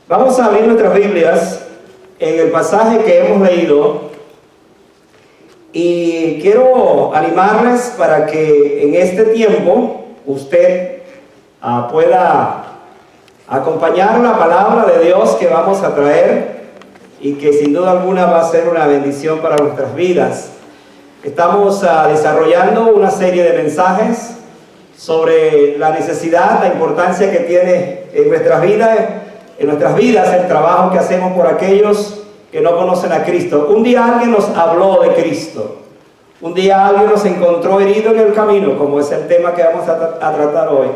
Vamos a abrir nuestras Biblias en el pasaje que hemos leído y quiero animarles para que en este tiempo usted pueda acompañar la palabra de Dios que vamos a traer y que sin duda alguna va a ser una bendición para nuestras vidas. Estamos desarrollando una serie de mensajes sobre la necesidad, la importancia que tiene en nuestras vidas el trabajo que hacemos por aquellos que no conocen a Cristo. Un día alguien nos habló de Cristo. Un día alguien nos encontró herido en el camino, como es el tema que vamos a tratar hoy.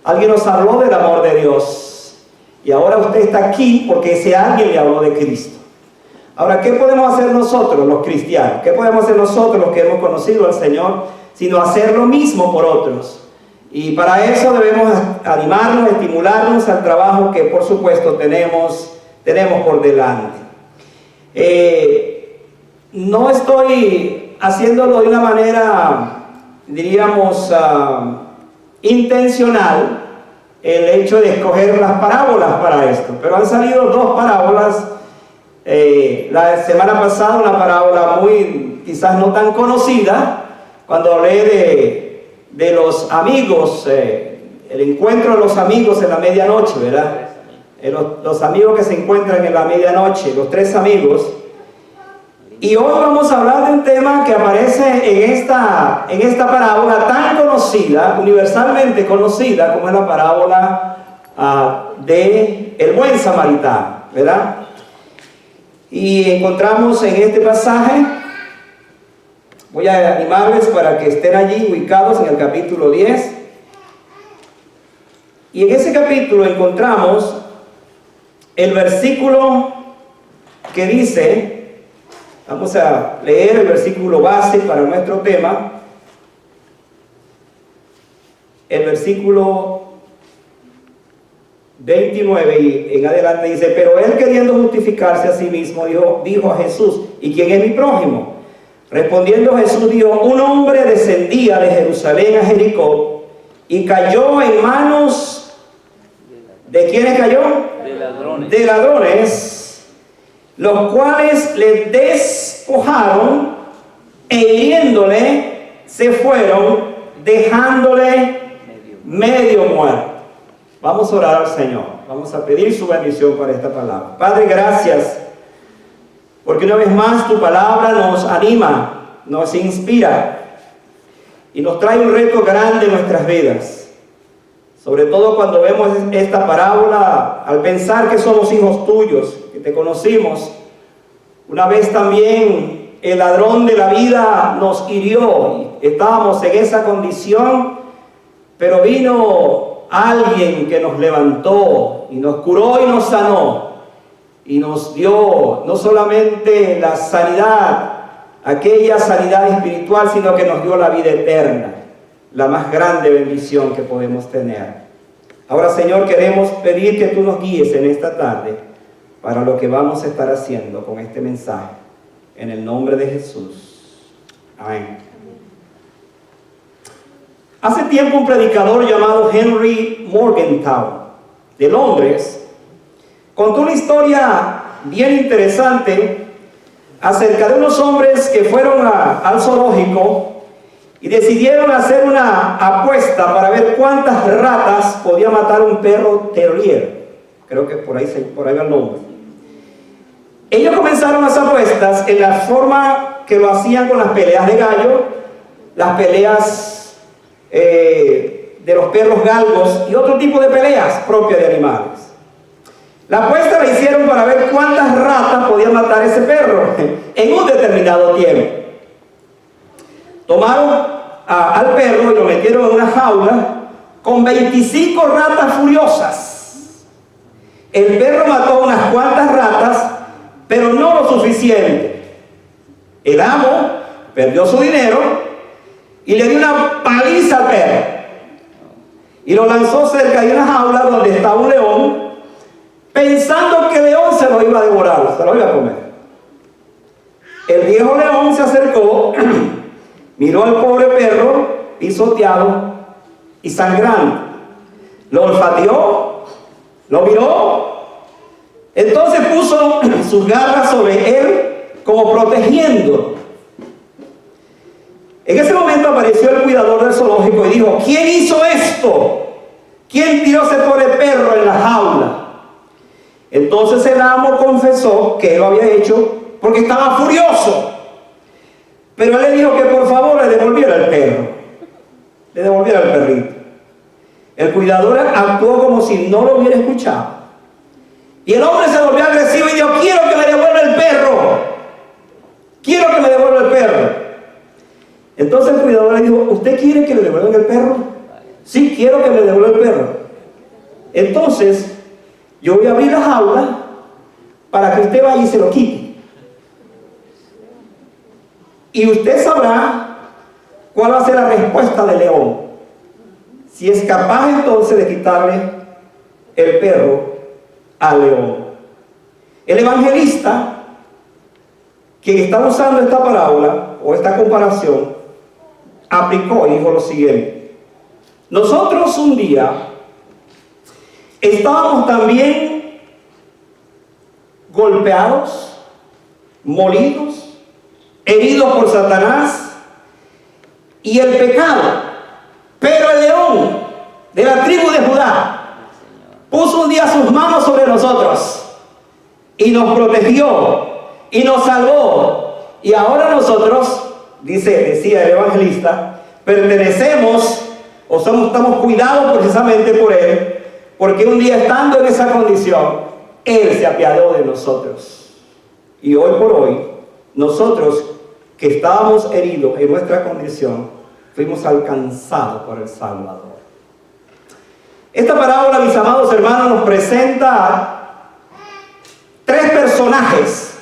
Alguien nos habló del amor de Dios. Y ahora usted está aquí porque ese alguien le habló de Cristo. Ahora, ¿qué podemos hacer nosotros los cristianos? ¿Qué podemos hacer nosotros los que hemos conocido al Señor? Sino hacer lo mismo por otros. Y para eso debemos animarnos, estimularnos al trabajo que por supuesto tenemos por delante. No estoy haciéndolo de una manera, diríamos, intencional, el hecho de escoger las parábolas para esto, pero han salido dos parábolas. La semana pasada una parábola quizás no tan conocida, cuando hablé de los amigos, el encuentro de los amigos en la medianoche, ¿verdad? Los amigos que se encuentran en la medianoche, los tres amigos. Y hoy vamos a hablar de un tema que aparece en esta parábola tan conocida, universalmente conocida, como es la parábola de el buen samaritano, ¿verdad? Y encontramos en este pasaje, voy a animarles para que estén allí ubicados en el capítulo 10. Y en ese capítulo encontramos el versículo que dice, vamos a leer el versículo base para nuestro tema, el versículo 29 y en adelante dice: pero él, queriendo justificarse a sí mismo, dijo a Jesús: ¿y quién es mi prójimo? Respondiendo Jesús dijo: un hombre descendía de Jerusalén a Jericó y cayó en manos ¿de quiénes cayó? De ladrones, los cuales le despojaron e hiriéndole se fueron, dejándole medio muerto. Vamos a orar al Señor, vamos a pedir su bendición para esta palabra. Padre, gracias, porque una vez más tu palabra nos anima, nos inspira y nos trae un reto grande en nuestras vidas. Sobre todo cuando vemos esta parábola, al pensar que somos hijos tuyos, que te conocimos. Una vez también el ladrón de la vida nos hirió y estábamos en esa condición, pero vino alguien que nos levantó y nos curó y nos sanó y nos dio no solamente la sanidad, aquella sanidad espiritual, sino que nos dio la vida eterna, la más grande bendición que podemos tener. Ahora, Señor, queremos pedir que tú nos guíes en esta tarde para lo que vamos a estar haciendo con este mensaje, en el nombre de Jesús. Amén. Hace tiempo un predicador llamado Henry Morgenthau, de Londres, contó una historia bien interesante acerca de unos hombres que fueron al zoológico y decidieron hacer una apuesta para ver cuántas ratas podía matar un perro terrier. Creo que por ahí va el nombre. Ellos comenzaron las apuestas en la forma que lo hacían con las peleas de gallo, las peleas de los perros galgos y otro tipo de peleas propias de animales. La apuesta la hicieron para ver cuántas ratas podía matar ese perro en un determinado tiempo. Tomaron al perro y lo metieron en una jaula con 25 ratas furiosas. El perro mató unas cuantas ratas, pero no lo suficiente. El amo perdió su dinero y le dio una paliza al perro y lo lanzó cerca de una jaula donde estaba un león, pensando que el león se lo iba a devorar, se lo iba a comer. El viejo león se acercó, miró al pobre perro pisoteado y sangrante, lo olfateó, lo miró puso sus garras sobre él como protegiéndolo. En ese momento apareció el cuidador del zoológico y dijo: ¿quién hizo esto? ¿Quién tiró ese pobre perro en la jaula? Entonces el amo confesó que él lo había hecho porque estaba furioso. Pero él le dijo que por favor le devolviera el perro, le devolviera el perrito. El cuidador actuó como si no lo hubiera escuchado. Y el hombre se volvió agresivo y dijo: quiero que me devuelva el perro, quiero que me devuelva el perro. Entonces el cuidador le dijo: ¿usted quiere que le devuelvan el perro? Sí, quiero que me devuelva el perro. Entonces yo voy a abrir la jaula para que usted vaya y se lo quite. Y usted sabrá cuál va a ser la respuesta del león, si es capaz entonces de quitarle el perro al león. El evangelista que está usando esta parábola o esta comparación aplicó y dijo lo siguiente: nosotros un día estábamos también golpeados, molidos, heridos por Satanás y el pecado, pero el león de la tribu de Judá puso un día sus manos sobre nosotros y nos protegió y nos salvó. Y ahora nosotros, decía el evangelista, pertenecemos o estamos cuidados precisamente por él, porque un día estando en esa condición, él se apiadó de nosotros. Y hoy por hoy, nosotros que estábamos heridos en nuestra condición, fuimos alcanzados por el Salvador. Esta parábola, mis amados hermanos, nos presenta tres personajes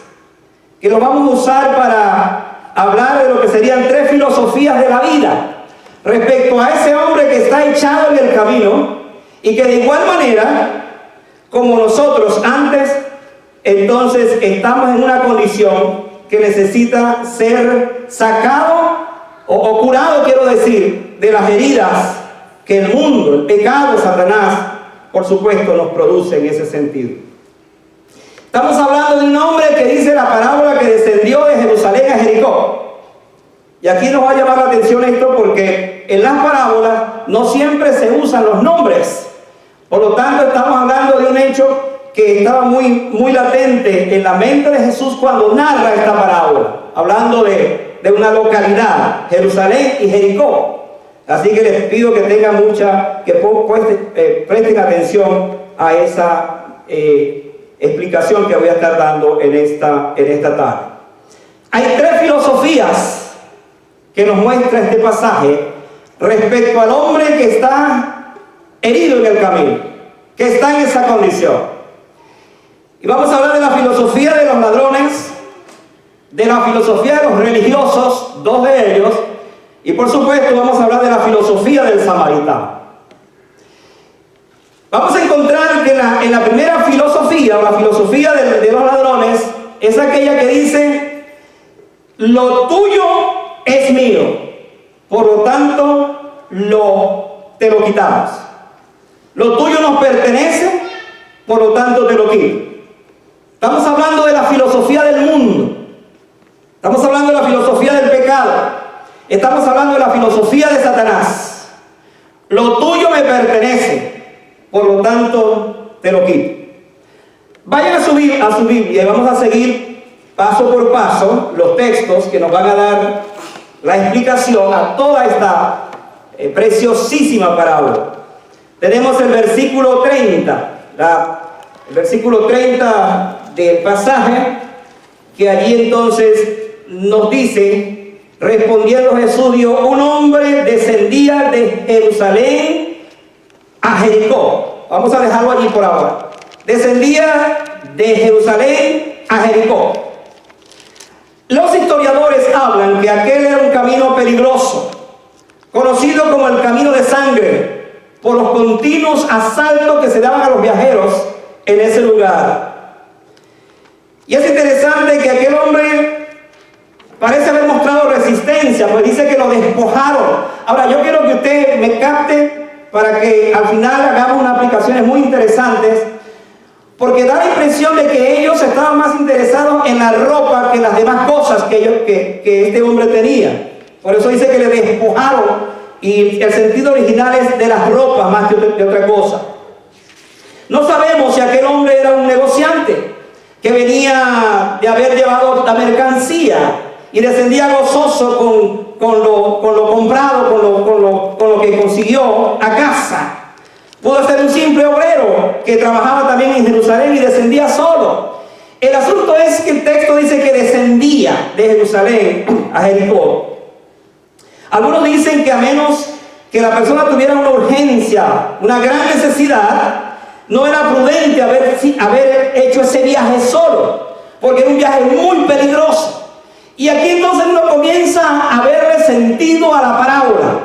que los vamos a usar para hablar de lo que serían tres filosofías de la vida respecto a ese hombre que está echado en el camino y que de igual manera como nosotros antes, entonces estamos en una condición que necesita ser sacado o curado, quiero decir, de las heridas que el mundo, el pecado, Satanás, por supuesto, nos produce en ese sentido. Estamos hablando de un hombre que dice la parábola que descendió de Jerusalén a Jericó. Y aquí nos va a llamar la atención esto porque en las parábolas no siempre se usan los nombres. Por lo tanto, estamos hablando de un hecho que estaba muy latente en la mente de Jesús cuando narra esta parábola, hablando de una localidad, Jerusalén y Jericó. Así que les pido que tengan presten atención a esa explicación que voy a estar dando en esta tarde. Hay tres filosofías que nos muestra este pasaje respecto al hombre que está herido en el camino, que está en esa condición. Y vamos a hablar de la filosofía de los ladrones, de la filosofía de los religiosos, dos de ellos, y por supuesto vamos a hablar de la filosofía del samaritano. Vamos a encontrar que en la primera filosofía, o la filosofía de los ladrones, es aquella que dice: lo tuyo es mío, por lo tanto te lo quitamos. Lo tuyo nos pertenece, por lo tanto te lo quito. Estamos hablando de la filosofía del mundo. Estamos hablando de la filosofía del pecado. Estamos hablando de la filosofía de Satanás. Lo tuyo me pertenece, por lo tanto te lo quito. Vayan a su Biblia y vamos a seguir paso por paso los textos que nos van a dar la explicación a toda esta preciosísima parábola. Tenemos el versículo 30, el versículo 30 del pasaje, que allí entonces nos dice: respondiendo Jesús dijo: un hombre descendía de Jerusalén a Jericó. Vamos a dejarlo allí por ahora. Descendía de Jerusalén a Jericó. Los historiadores hablan que aquel era un camino peligroso, conocido como el camino de sangre, por los continuos asaltos que se daban a los viajeros en ese lugar. Y es interesante que aquel hombre parece haber mostrado resistencia, pues dice que lo despojaron. Ahora, yo quiero que usted me capte para que al final hagamos unas aplicaciones muy interesantes. porque da la impresión de que ellos estaban más interesados en la ropa que en las demás cosas que este hombre tenía. Por eso dice que le despojaron, y el sentido original es de las ropas más que de otra cosa. No sabemos si aquel hombre era un negociante que venía de haber llevado la mercancía y descendía gozoso con lo comprado, con lo que consiguió a casa. Pudo ser un simple obrero que trabajaba también en Jerusalén y descendía solo. El asunto es que el texto dice que descendía de Jerusalén a Jericó. Algunos dicen que a menos que la persona tuviera una urgencia, una gran necesidad, no era prudente haber hecho ese viaje solo, porque era un viaje muy peligroso. Y aquí entonces uno comienza a verle sentido a la parábola.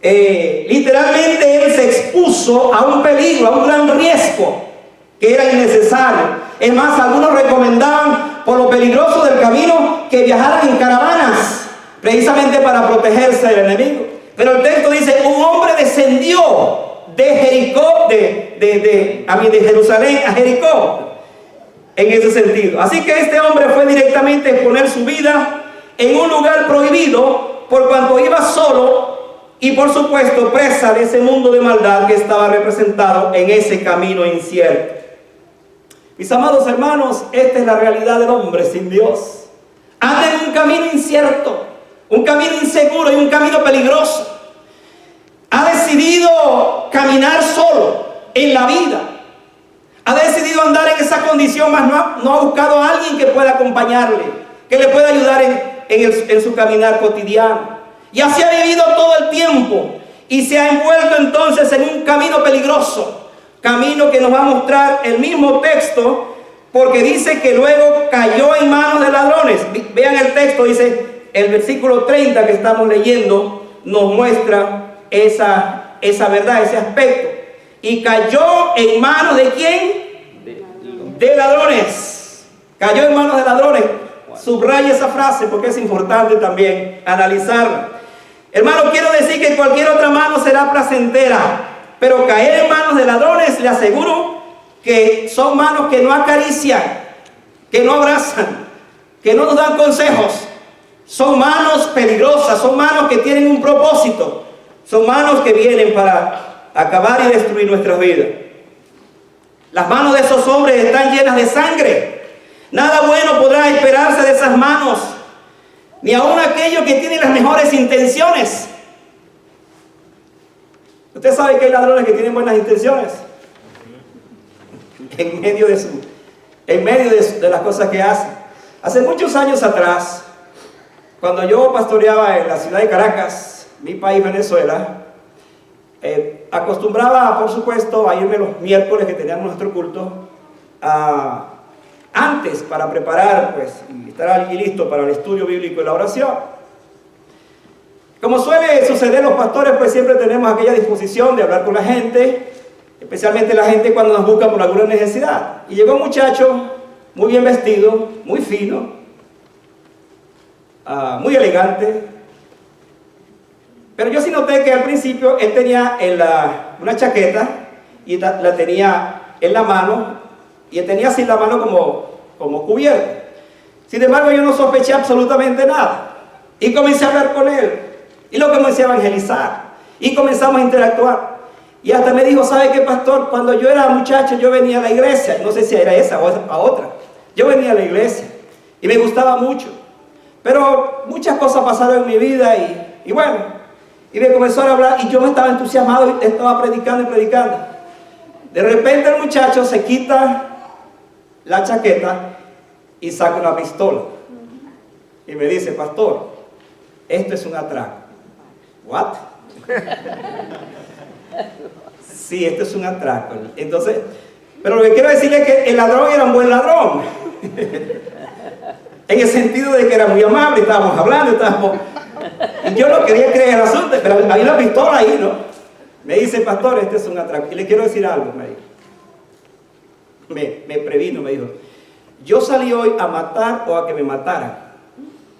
Literalmente él se expuso a un peligro, a un gran riesgo que era innecesario. Es más, algunos recomendaban por lo peligroso del camino que viajaran en caravanas, precisamente para protegerse del enemigo. Pero el texto dice, un hombre descendió de Jericó, de Jerusalén a Jericó, en ese sentido. Así que este hombre fue directamente a exponer su vida en un lugar prohibido, por cuanto iba solo y por supuesto presa de ese mundo de maldad que estaba representado en ese camino incierto. Mis amados hermanos, esta es la realidad del hombre sin Dios. Anda en un camino incierto, un camino inseguro y un camino peligroso. Ha decidido caminar solo en la vida. Ha decidido andar en esa condición, mas no ha buscado a alguien que pueda acompañarle, que le pueda ayudar en su caminar cotidiano. Y así ha vivido todo el tiempo y se ha envuelto entonces en un camino peligroso, camino que nos va a mostrar el mismo texto, porque dice que luego cayó en manos de ladrones. Vean el texto, dice el versículo 30 que estamos leyendo, nos muestra esa verdad, ese aspecto. Y cayó en manos de ¿quién? De ladrones. Cayó en manos de ladrones. Subraya esa frase porque es importante también analizarla. Hermano, quiero decir que cualquier otra mano será placentera, pero caer en manos de ladrones, le aseguro que son manos que no acarician, que no abrazan, que no nos dan consejos. Son manos peligrosas, son manos que tienen un propósito, son manos que vienen para acabar y destruir nuestras vidas. Las manos de esos hombres están llenas de sangre. Nada bueno podrá esperarse de esas manos, ni aun aquellos que tienen las mejores intenciones. Usted sabe que hay ladrones que tienen buenas intenciones en medio de las cosas que hacen. Hace muchos años atrás, cuando yo pastoreaba en la ciudad de Caracas, mi país, Venezuela, acostumbraba, por supuesto, a irme los miércoles que teníamos nuestro culto, antes para preparar, pues, y estar allí listo para el estudio bíblico y la oración. Como suele suceder, los pastores pues siempre tenemos aquella disposición de hablar con la gente, especialmente la gente cuando nos busca por alguna necesidad. Y llegó un muchacho muy bien vestido, muy fino, muy elegante. Pero yo sí noté que al principio él tenía una chaqueta y la tenía en la mano, y él tenía así la mano como cubierta. Sin embargo, yo no sospeché absolutamente nada. Y comencé a hablar con él. Y lo comencé a evangelizar. Y comenzamos a interactuar. Y hasta me dijo, ¿sabe qué, pastor? Cuando yo era muchacho, yo venía a la iglesia. No sé si era esa o a otra. Yo venía a la iglesia. Y me gustaba mucho. Pero muchas cosas pasaron en mi vida y bueno. Y me comenzó a hablar y yo me estaba entusiasmado y estaba predicando y predicando. De repente el muchacho se quita la chaqueta y saca una pistola. Y me dice, pastor, esto es un atraco. ¿What? Sí, esto es un atraco. Entonces, pero lo que quiero decirle es que el ladrón era un buen ladrón. En el sentido de que era muy amable, estábamos hablando, y yo no quería creer el asunto, pero había una pistola ahí, ¿no? Me dice, pastor, este es un atraco. Y le quiero decir algo, me dijo. Me previno, me dijo, yo salí hoy a matar o a que me mataran.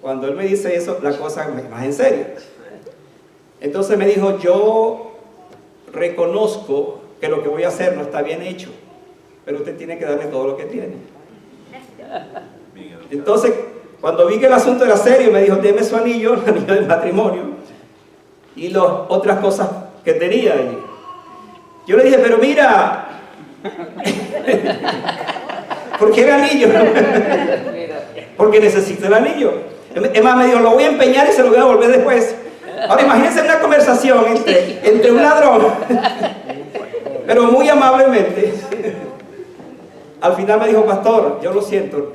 Cuando él me dice eso, la cosa es más en serio. Entonces me dijo, yo reconozco que lo que voy a hacer no está bien hecho. pero usted tiene que darme todo lo que tiene. Entonces, cuando vi que el asunto era serio, me dijo, deme su anillo, el anillo del matrimonio, y las otras cosas que tenía allí. Yo le dije, pero mira, ¿por qué el anillo? Porque necesito el anillo. Es más, me dijo, lo voy a empeñar y se lo voy a devolver después. Ahora imagínense una conversación entre un ladrón, pero muy amablemente. Al final me dijo, pastor, yo lo siento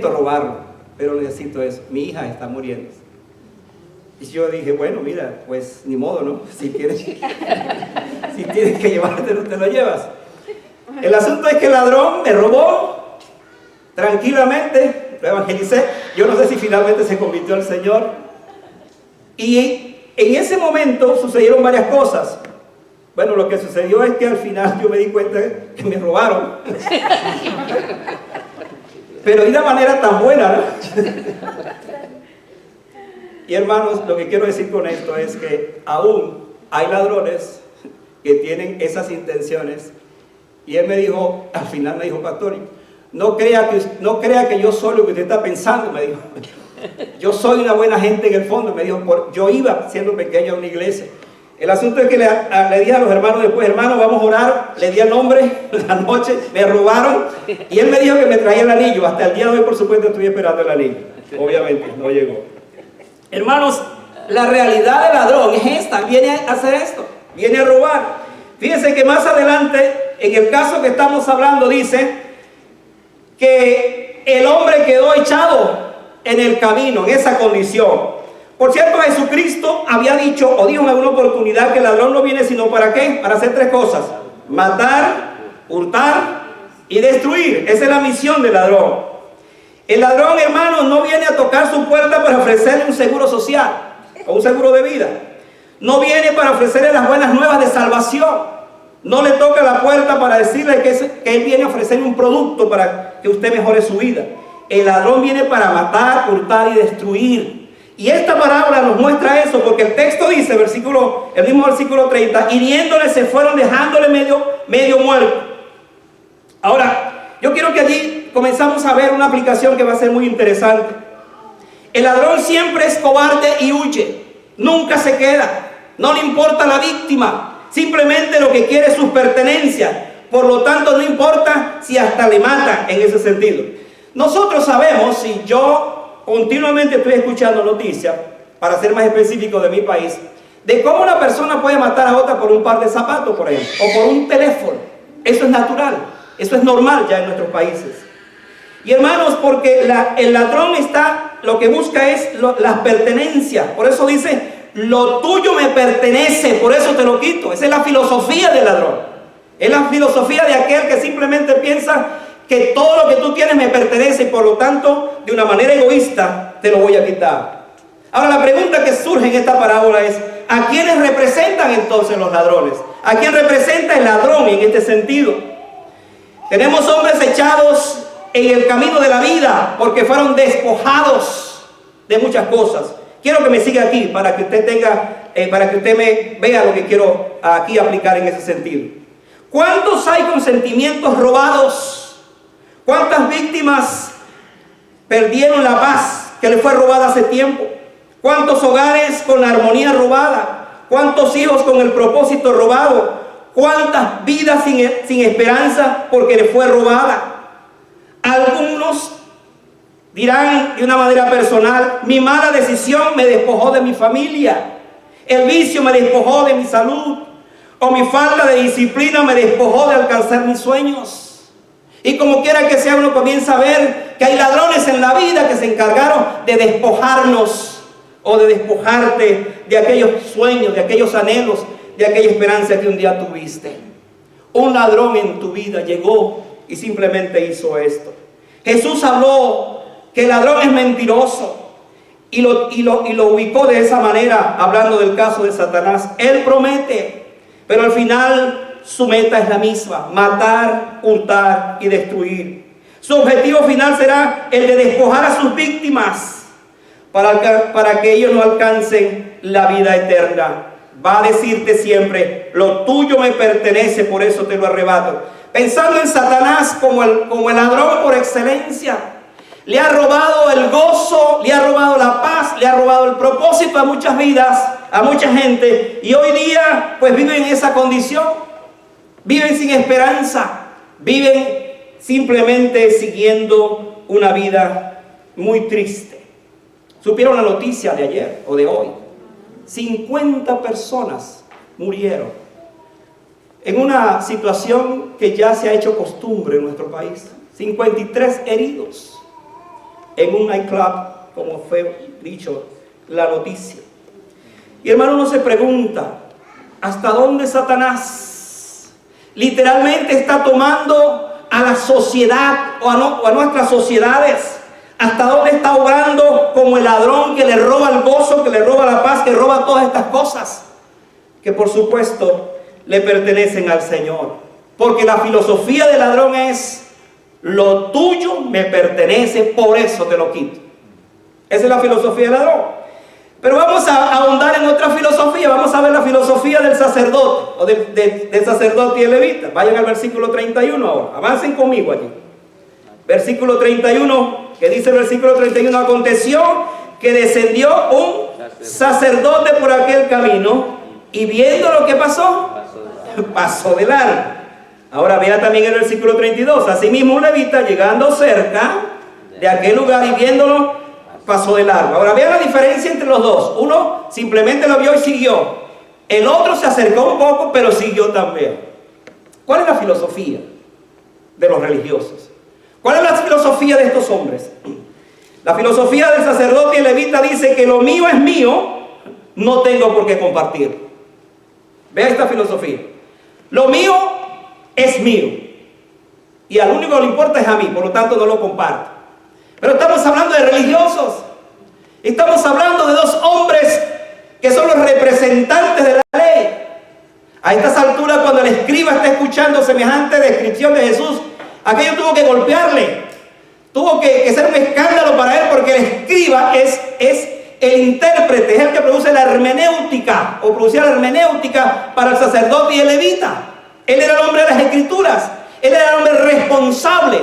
robarlo, pero necesito eso. Mi hija está muriendo. Y yo dije, bueno, mira, pues ni modo, ¿no? Si tienes que llevártelo, te lo llevas. El asunto es que el ladrón me robó tranquilamente, lo evangelicé. Yo no sé si finalmente se convirtió al Señor. Y en ese momento sucedieron varias cosas. Bueno, lo que sucedió es que al final yo me di cuenta que me robaron. Pero de una manera tan buena, ¿no? Y hermanos, lo que quiero decir con esto es que aún hay ladrones que tienen esas intenciones. Y él me dijo, al final me dijo, pastor, no crea que yo soy lo que usted está pensando, me dijo. Yo soy una buena gente en el fondo, me dijo. Yo iba siendo pequeño a una iglesia. El asunto es que le dije a los hermanos después, hermanos, vamos a orar. Le di el nombre, la noche, me robaron. Y él me dijo que me traía el anillo. Hasta el día de hoy, por supuesto, estoy esperando el anillo. Obviamente, no llegó. Hermanos, la realidad del ladrón es esta, viene a hacer esto, viene a robar. Fíjense que más adelante, en el caso que estamos hablando, dice que el hombre quedó echado en el camino, en esa condición. Por cierto, Jesucristo había dicho, o dijo en alguna oportunidad, que el ladrón no viene sino ¿para qué? Para hacer tres cosas: matar, hurtar y destruir. Esa es la misión del ladrón. El ladrón, hermano, no viene a tocar su puerta para ofrecerle un seguro social o un seguro de vida. No viene para ofrecerle las buenas nuevas de salvación. No le toca la puerta para decirle que él viene a ofrecerle un producto para que usted mejore su vida. El ladrón viene para matar, hurtar y destruir. Y esta parábola nos muestra eso, porque el texto dice, el mismo versículo 30, hiriéndole se fueron, dejándole medio muerto. Ahora, yo quiero que allí comenzamos a ver una aplicación que va a ser muy interesante. El ladrón siempre es cobarde y huye. Nunca se queda. No le importa la víctima. Simplemente lo que quiere es sus pertenencias. Por lo tanto, no importa si hasta le matan en ese sentido. Nosotros sabemos, si yo continuamente estoy escuchando noticias, para ser más específico de mi país, de cómo una persona puede matar a otra por un par de zapatos, por ejemplo, o por un teléfono. Eso es natural. Eso es normal ya en nuestros países. Y hermanos, porque el ladrón lo que busca es las pertenencias. Por eso dice, lo tuyo me pertenece, por eso te lo quito. Esa es la filosofía del ladrón. Es la filosofía de aquel que simplemente piensa que todo lo que tú tienes me pertenece y por lo tanto, de una manera egoísta, te lo voy a quitar. Ahora, la pregunta que surge en esta parábola es, ¿a quiénes representan entonces los ladrones? ¿A quién representa el ladrón en este sentido? Tenemos hombres echados en el camino de la vida porque fueron despojados de muchas cosas. Quiero que me siga aquí para que usted me vea lo que quiero aquí aplicar en ese sentido. ¿Cuántos hay con sentimientos robados? ¿Cuántas víctimas perdieron la paz que les fue robada hace tiempo? ¿Cuántos hogares con la armonía robada? ¿Cuántos hijos con el propósito robado? ¿Cuántas vidas sin esperanza porque les fue robada? Algunos dirán de una manera personal, mi mala decisión me despojó de mi familia, el vicio me despojó de mi salud, o mi falta de disciplina me despojó de alcanzar mis sueños. Y como quiera que sea, uno comienza a ver que hay ladrones en la vida que se encargaron de despojarnos o de despojarte de aquellos sueños, de aquellos anhelos, de aquella esperanza que un día tuviste. Un ladrón en tu vida llegó y simplemente hizo esto. Jesús habló que el ladrón es mentiroso y lo ubicó de esa manera, hablando del caso de Satanás. Él promete, pero al final su meta es la misma: matar, hurtar y destruir. Su objetivo final será el de despojar a sus víctimas para que ellos no alcancen la vida eterna. Va a decirte siempre, lo tuyo me pertenece, por eso te lo arrebato. pensando en Satanás como el ladrón por excelencia. Le ha robado el gozo, le ha robado la paz, le ha robado el propósito a muchas vidas, a mucha gente. Y hoy día pues viven en esa condición, viven sin esperanza, viven simplemente siguiendo una vida muy triste. ¿Supieron la noticia de ayer o de hoy? 50 personas murieron en una situación que ya se ha hecho costumbre en nuestro país. 53 heridos en un nightclub, como fue dicho la noticia. Y hermano, uno se pregunta, ¿hasta dónde Satanás literalmente está tomando a la sociedad o a nuestras sociedades? ¿Hasta dónde está obrando como el ladrón que le roba el gozo, que le roba la paz, que roba todas estas cosas? Que por supuesto le pertenecen al Señor. Porque la filosofía del ladrón es: lo tuyo me pertenece, por eso te lo quito. Esa es la filosofía del ladrón. Pero vamos a ahondar en otra filosofía. Vamos a ver la filosofía del sacerdote, o del sacerdote y el levita. Vayan al versículo 31 ahora. Avancen conmigo allí. Versículo 31, que dice el versículo 31: aconteció que descendió un sacerdote por aquel camino, y viendo lo que pasó, pasó de largo. Ahora vea también el versículo 32. Asimismo un levita, llegando cerca de aquel lugar y viéndolo, pasó de largo. Ahora vea la diferencia entre los dos. Uno simplemente lo vio y siguió. El otro se acercó un poco, pero siguió también. ¿Cuál es la filosofía de los religiosos? ¿Cuál es la filosofía de estos hombres? La filosofía del sacerdote y el levita dice que lo mío es mío, no tengo por qué compartirlo. Vea esta filosofía. Lo mío es mío, y al único que le importa es a mí, por lo tanto no lo comparto. Pero estamos hablando de religiosos. Estamos hablando de dos hombres que son los representantes de la ley. A estas alturas, cuando el escriba está escuchando semejante descripción de Jesús, aquello tuvo que golpearle, tuvo que ser un escándalo para él, porque el escriba es el intérprete, es el que produce la hermenéutica, o producía la hermenéutica para el sacerdote y el levita. Él era el hombre de las escrituras, él era el hombre responsable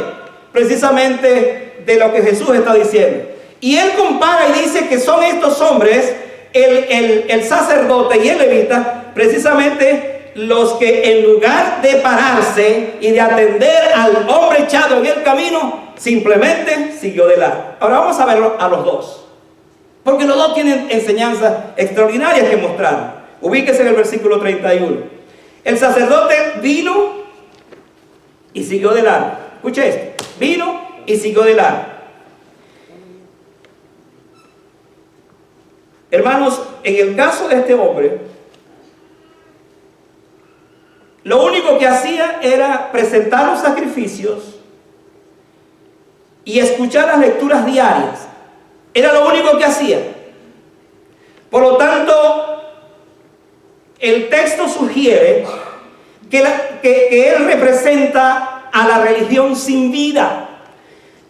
precisamente de lo que Jesús está diciendo. Y él compara y dice que son estos hombres, el sacerdote y el levita, precisamente los que en lugar de pararse y de atender al hombre echado en el camino, simplemente siguió de largo. Ahora vamos a verlo a los dos, porque los dos tienen enseñanzas extraordinarias que mostrar. Ubíquese en el versículo 31. El sacerdote vino y siguió de largo. Escuche esto: vino y siguió de largo. Hermanos, en el caso de este hombre, lo único que hacía era presentar los sacrificios y escuchar las lecturas diarias. Era lo único que hacía. Por lo tanto, el texto sugiere que él representa a la religión sin vida,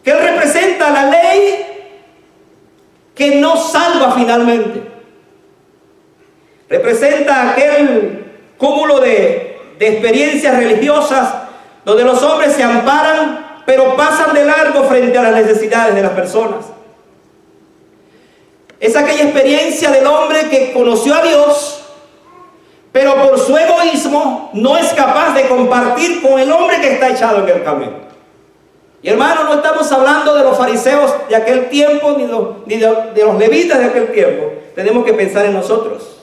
que él representa a la ley que no salva finalmente. Representa aquel cúmulo de experiencias religiosas donde los hombres se amparan, pero pasan de largo frente a las necesidades de las personas. Es aquella experiencia del hombre que conoció a Dios, pero por su egoísmo no es capaz de compartir con el hombre que está echado en el camino. Y hermano, no estamos hablando de los fariseos de aquel tiempo, ni de los levitas de aquel tiempo. Tenemos que pensar en nosotros.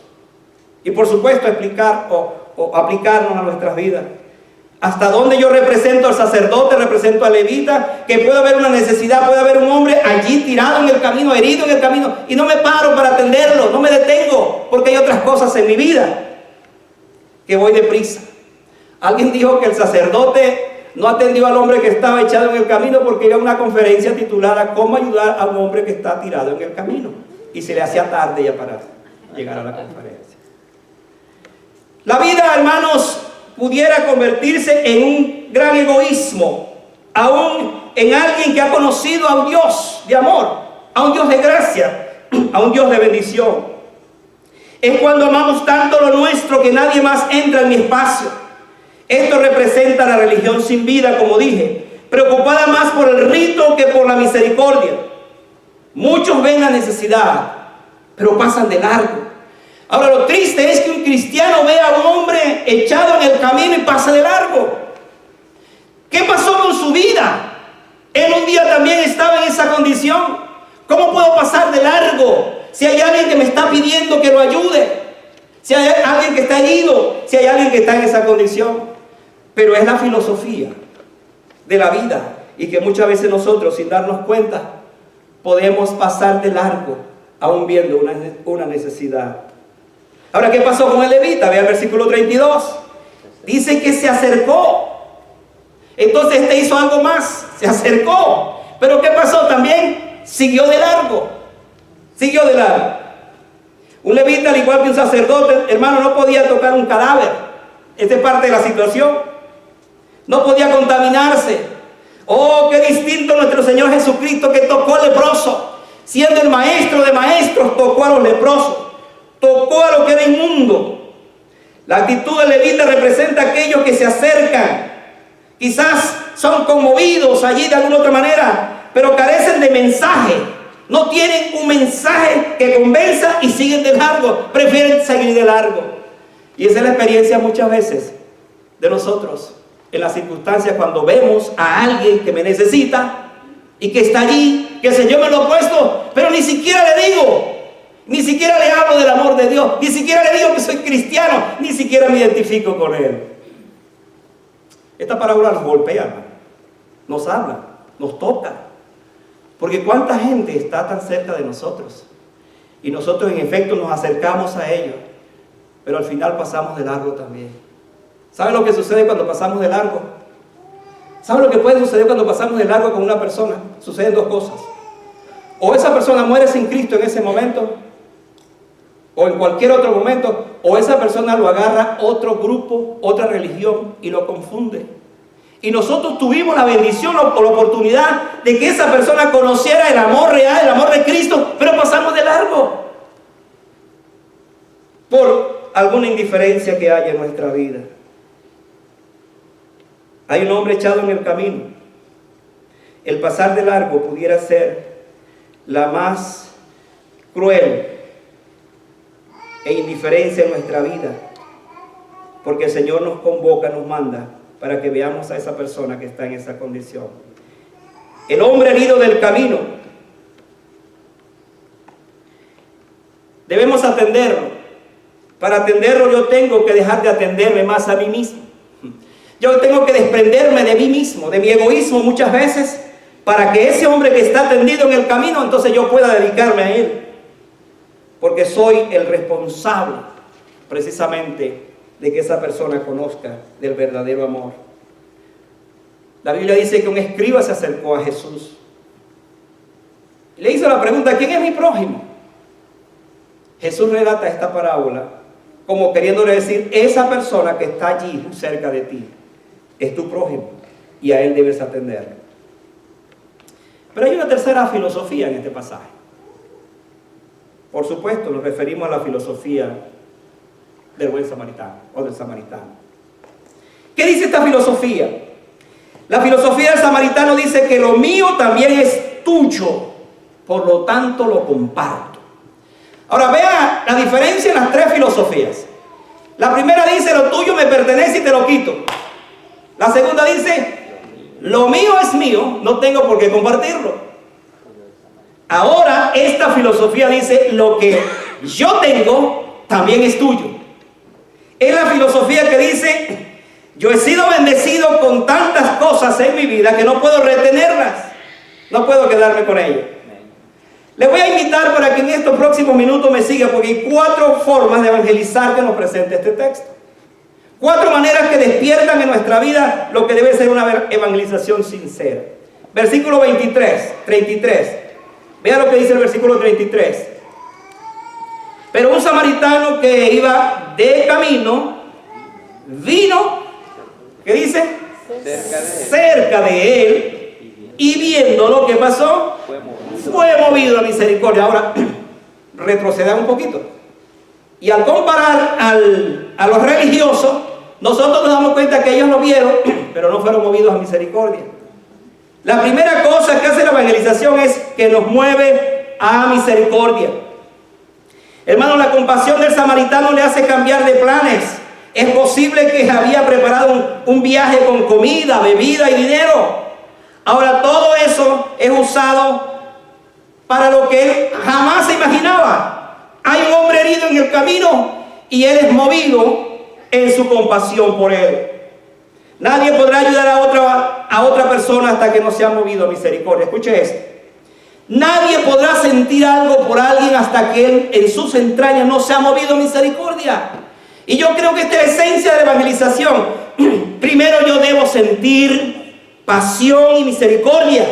Y por supuesto explicar o aplicarnos a nuestras vidas. Hasta dónde yo represento al sacerdote, represento al levita, que puede haber una necesidad, puede haber un hombre allí tirado en el camino, herido en el camino, y no me paro para atenderlo, no me detengo, porque hay otras cosas en mi vida que voy deprisa. Alguien dijo que el sacerdote no atendió al hombre que estaba echado en el camino porque iba a una conferencia titulada "Cómo ayudar a un hombre que está tirado en el camino", y se le hacía tarde ya para llegar a la conferencia. La vida, hermanos, pudiera convertirse en un gran egoísmo, aún en alguien que ha conocido a un Dios de amor, a un Dios de gracia, a un Dios de bendición. Es cuando amamos tanto lo nuestro que nadie más entra en mi espacio. Esto representa la religión sin vida, como dije, preocupada más por el rito que por la misericordia. Muchos ven la necesidad, pero pasan de largo. Ahora, lo triste es que un cristiano vea a un hombre echado en el camino y pasa de largo. ¿Qué pasó con su vida? Él un día también estaba en esa condición. ¿Cómo puedo pasar de largo si hay alguien que me está pidiendo que lo ayude? Si hay alguien que está herido, si hay alguien que está en esa condición. Pero es la filosofía de la vida y que muchas veces nosotros, sin darnos cuenta, podemos pasar de largo aún viendo una necesidad. Ahora, ¿qué pasó con el levita? Vea el versículo 32. Dice que se acercó. Entonces este hizo algo más, se acercó. Pero ¿qué pasó también? Siguió de largo. Siguió de largo. Un levita, al igual que un sacerdote, hermano, no podía tocar un cadáver. Esta es parte de la situación. No podía contaminarse. Oh, qué distinto nuestro Señor Jesucristo, que tocó al leproso. Siendo el maestro de maestros, tocó a los leprosos. Tocó a lo que era inmundo. La actitud del levita representa a aquellos que se acercan. Quizás son conmovidos allí de alguna otra manera, pero carecen de mensaje. No tienen un mensaje que convenza y siguen de largo. Prefieren seguir de largo. Y esa es la experiencia muchas veces de nosotros en las circunstancias cuando vemos a alguien que me necesita y que está allí, que el Señor me lo ha puesto, pero ni siquiera le digo, ni siquiera le hablo del amor de Dios, ni siquiera le digo que soy cristiano, ni siquiera me identifico con Él. Esta parábola nos golpea, nos habla, nos toca. Porque cuánta gente está tan cerca de nosotros. Y nosotros en efecto nos acercamos a ellos. Pero al final pasamos de largo también. ¿Saben lo que sucede cuando pasamos de largo? ¿Saben lo que puede suceder cuando pasamos de largo con una persona? Suceden dos cosas. O esa persona muere sin Cristo en ese momento, o en cualquier otro momento, o esa persona lo agarra otro grupo, otra religión, y lo confunde. Y nosotros tuvimos la bendición o la oportunidad de que esa persona conociera el amor real, el amor de Cristo, pero pasamos de largo por alguna indiferencia que haya en nuestra vida. Hay un hombre echado en el camino. El pasar de largo pudiera ser la más cruel e indiferencia en nuestra vida, porque el Señor nos convoca, nos manda para que veamos a esa persona que está en esa condición. El hombre herido del camino, debemos atenderlo. Para atenderlo yo tengo que dejar de atenderme más a mí mismo. Yo tengo que desprenderme de mí mismo, de mi egoísmo muchas veces, para que ese hombre que está tendido en el camino, entonces yo pueda dedicarme a él. Porque soy el responsable precisamente de que esa persona conozca del verdadero amor. La Biblia dice que un escriba se acercó a Jesús. Le hizo la pregunta: ¿quién es mi prójimo? Jesús relata esta parábola como queriéndole decir: esa persona que está allí cerca de ti es tu prójimo y a él debes atender. Pero hay una tercera filosofía en este pasaje. Por supuesto, nos referimos a la filosofía del buen samaritano o del samaritano. ¿Qué dice esta filosofía? La filosofía del samaritano dice que lo mío también es tuyo, por lo tanto lo comparto. Ahora vea la diferencia en las tres filosofías. La primera dice: lo tuyo me pertenece y te lo quito. La segunda dice: lo mío es mío, no tengo por qué compartirlo. Ahora esta filosofía dice: lo que yo tengo también es tuyo. Es la filosofía que dice: yo he sido bendecido con tantas cosas en mi vida que no puedo retenerlas, no puedo quedarme con ellas. Les voy a invitar para que en estos próximos minutos me siga, porque hay 4 formas de evangelizar que nos presenta este texto. 4 maneras que despiertan en nuestra vida lo que debe ser una evangelización sincera. Versículo 33. Vea lo que dice el versículo 33. Pero un samaritano que iba de camino vino, ¿qué dice? Cerca de él, y viendo lo que pasó, fue movido a misericordia. Ahora, retroceda un poquito. Y al comparar a los religiosos, nosotros nos damos cuenta que ellos lo vieron, pero no fueron movidos a misericordia. La primera cosa que hace la evangelización es que nos mueve a misericordia. Hermano, la compasión del samaritano le hace cambiar de planes. Es posible que había preparado un viaje con comida, bebida y dinero. Ahora todo eso es usado para lo que él jamás se imaginaba. Hay un hombre herido en el camino y él es movido en su compasión por él. Nadie podrá ayudar a otra persona hasta que no sea movido a misericordia. Escuche esto. Nadie podrá sentir algo por alguien hasta que él en sus entrañas no sea movido a misericordia. Y yo creo que esta es la esencia de la evangelización. Primero yo debo sentir pasión y misericordia.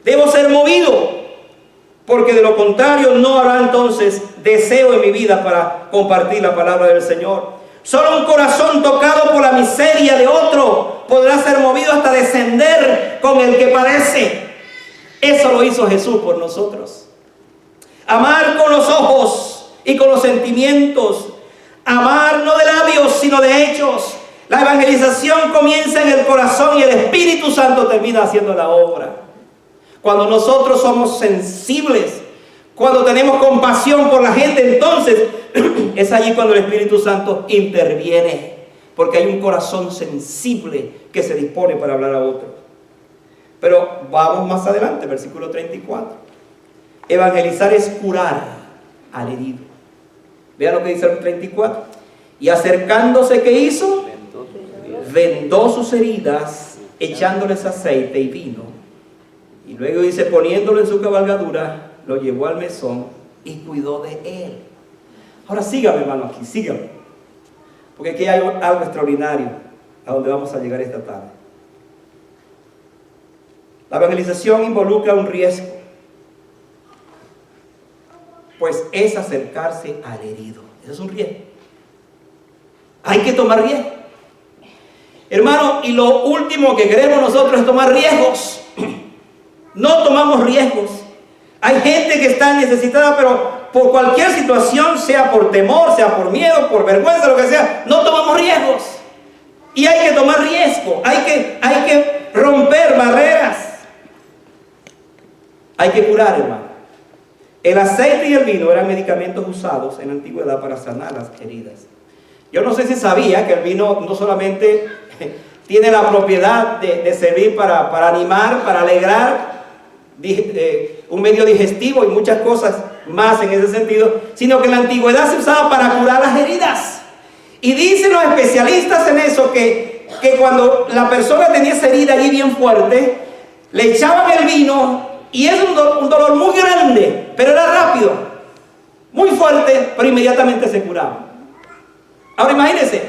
Debo ser movido, porque de lo contrario no habrá entonces deseo en mi vida para compartir la palabra del Señor. Solo un corazón tocado por la miseria de otro podrá ser movido hasta descender con el que padece. Eso lo hizo Jesús por nosotros. Amar con los ojos y con los sentimientos. Amar no de labios, sino de hechos. La evangelización comienza en el corazón y el Espíritu Santo termina haciendo la obra. Cuando nosotros somos sensibles, cuando tenemos compasión por la gente, entonces es allí cuando el Espíritu Santo interviene, porque hay un corazón sensible que se dispone para hablar a otros. Pero vamos más adelante, versículo 34. Evangelizar es curar al herido. Vean lo que dice el 34. Y acercándose, ¿qué hizo? Vendó sus heridas, echándoles aceite y vino. Y luego dice, poniéndolo en su cabalgadura, lo llevó al mesón y cuidó de él. Ahora sígame, hermano, aquí, sígame. Porque aquí hay algo extraordinario a donde vamos a llegar esta tarde. La evangelización involucra un riesgo, pues es acercarse al herido. Eso es un riesgo. Hay que tomar riesgo. Hermano, y lo último que queremos nosotros es tomar riesgos. No tomamos riesgos. Hay gente que está necesitada, pero por cualquier situación, sea por temor, sea por miedo, por vergüenza, lo que sea, no tomamos riesgos. Y hay que tomar riesgo. Hay que romper barreras. Hay que curar, hermano. El aceite y el vino eran medicamentos usados en la antigüedad para sanar las heridas. Yo no sé si sabía que el vino no solamente tiene la propiedad de servir para animar, para alegrar, un medio digestivo y muchas cosas más en ese sentido, sino que en la antigüedad se usaba para curar las heridas. Y dicen los especialistas en eso que cuando la persona tenía esa herida allí bien fuerte, le echaban el vino. Y es un dolor muy grande, pero era rápido, muy fuerte, pero inmediatamente se curaba. Ahora imagínense,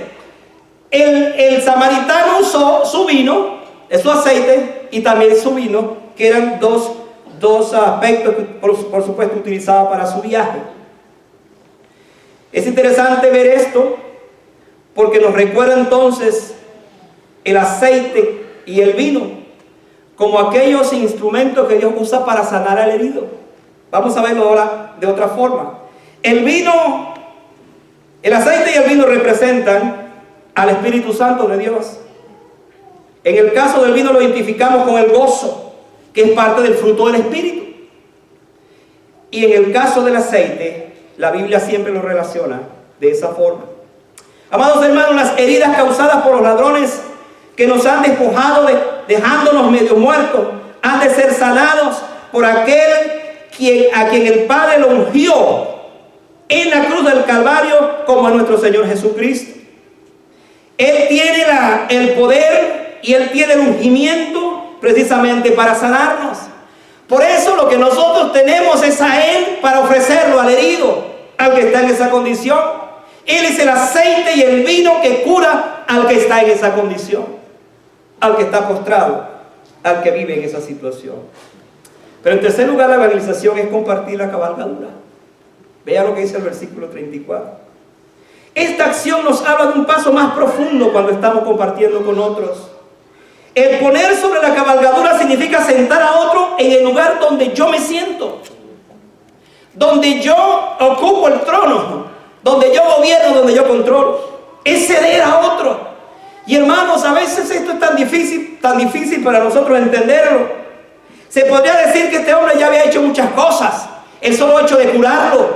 el samaritano usó su vino, su aceite y también su vino, que eran dos aspectos que por supuesto utilizaba para su viaje. Es interesante ver esto porque nos recuerda entonces el aceite y el vino como aquellos instrumentos que Dios usa para sanar al herido. Vamos a verlo ahora de otra forma. El aceite y el vino representan al Espíritu Santo de Dios. En el caso del vino lo identificamos con el gozo, que es parte del fruto del Espíritu. Y en el caso del aceite, la Biblia siempre lo relaciona de esa forma. Amados hermanos, las heridas causadas por los ladrones que nos han despojado dejándonos medio muertos, han de ser sanados por aquel a quien el Padre lo ungió en la cruz del Calvario como a nuestro Señor Jesucristo. Él tiene el poder y Él tiene el ungimiento precisamente para sanarnos. Por eso lo que nosotros tenemos es a Él para ofrecerlo al herido, al que está en esa condición. Él es el aceite y el vino que cura al que está en esa condición, al que está postrado, al que vive en esa situación. Pero en tercer lugar, la evangelización es compartir la cabalgadura. Vea lo que dice el versículo 34. Esta acción nos habla de un paso más profundo cuando estamos compartiendo con otros. El poner sobre la cabalgadura significa sentar a otro en el lugar donde yo me siento, donde yo ocupo el trono, donde yo gobierno, donde yo controlo. es ceder a otro. Y hermanos, a veces esto es tan difícil para nosotros entenderlo. Se podría decir que este hombre ya había hecho muchas cosas, el solo hecho de curarlo,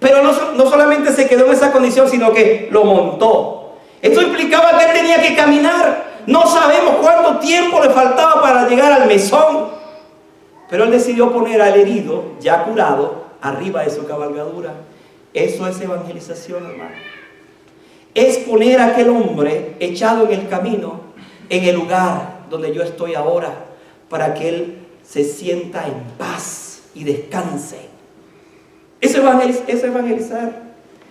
pero no solamente se quedó en esa condición, sino que lo montó. Esto implicaba que él tenía que caminar. No sabemos cuánto tiempo le faltaba para llegar al mesón, pero él decidió poner al herido, ya curado, arriba de su cabalgadura. Eso es evangelización, hermano. Es poner a aquel hombre echado en el camino, en el lugar donde yo estoy ahora, para que él se sienta en paz y descanse. Eso es evangelizar.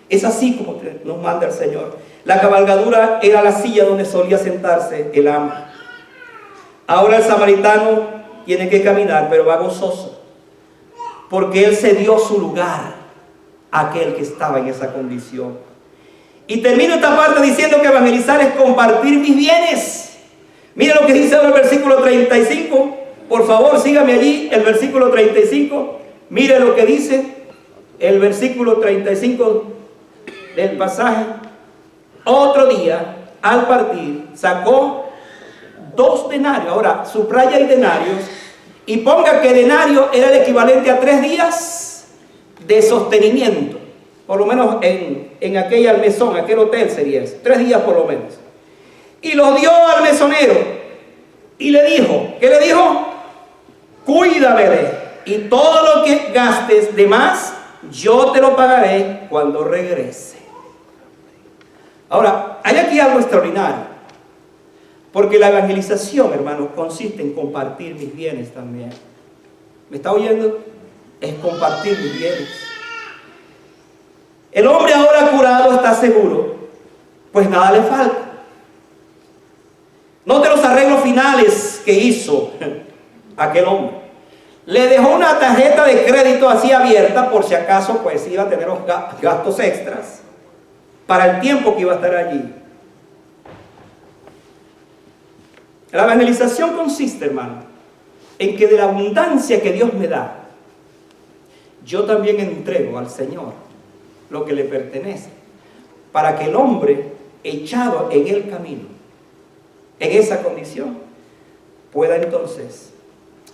Es así como nos manda el Señor. La cabalgadura era la silla donde solía sentarse el amo. Ahora el samaritano tiene que caminar, pero va gozoso, porque él cedió su lugar a aquel que estaba en esa condición. Y termino esta parte diciendo que evangelizar es compartir mis bienes. Mira lo que dice ahora el versículo 35. Por favor, sígame allí, el versículo 35. Mire lo que dice el versículo 35 del pasaje. Otro día, al partir, sacó 2 denarios. Ahora, subraya el denarios y ponga que denario era el equivalente a 3 días de sostenimiento. Por lo menos en aquel mesón, aquel hotel sería eso. 3 días por lo menos. Y lo dio al mesonero y le dijo, ¿qué le dijo? Cuídame de él, y todo lo que gastes de más, yo te lo pagaré cuando regrese. Ahora, hay aquí algo extraordinario, porque la evangelización, hermanos, consiste en compartir mis bienes también. ¿Me está oyendo? Es compartir mis bienes. El hombre ahora curado está seguro, pues nada le falta. Note los arreglos finales que hizo aquel hombre. Le dejó una tarjeta de crédito así abierta por si acaso pues iba a tener gastos extras para el tiempo que iba a estar allí. La evangelización consiste, hermano, en que de la abundancia que Dios me da, yo también entrego al Señor lo que le pertenece, para que el hombre echado en el camino, en esa condición, pueda entonces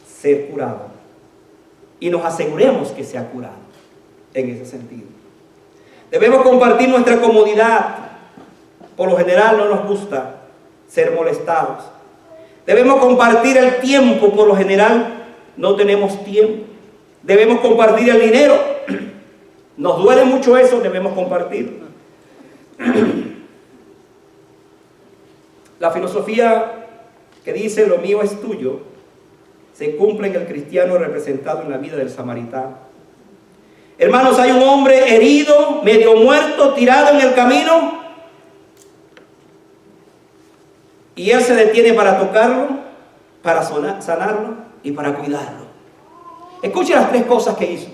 ser curado. Y nos aseguremos que sea curado en ese sentido. Debemos compartir nuestra comodidad. Por lo general no nos gusta ser molestados. Debemos compartir el tiempo. Por lo general no tenemos tiempo. Debemos compartir el dinero. Nos duele mucho eso, debemos compartirlo. La filosofía que dice lo mío es tuyo se cumple en el cristiano representado en la vida del samaritano. Hermanos, hay un hombre herido, medio muerto, tirado en el camino, y él se detiene para tocarlo, para sanarlo y para cuidarlo. Escuche las 3 cosas que hizo: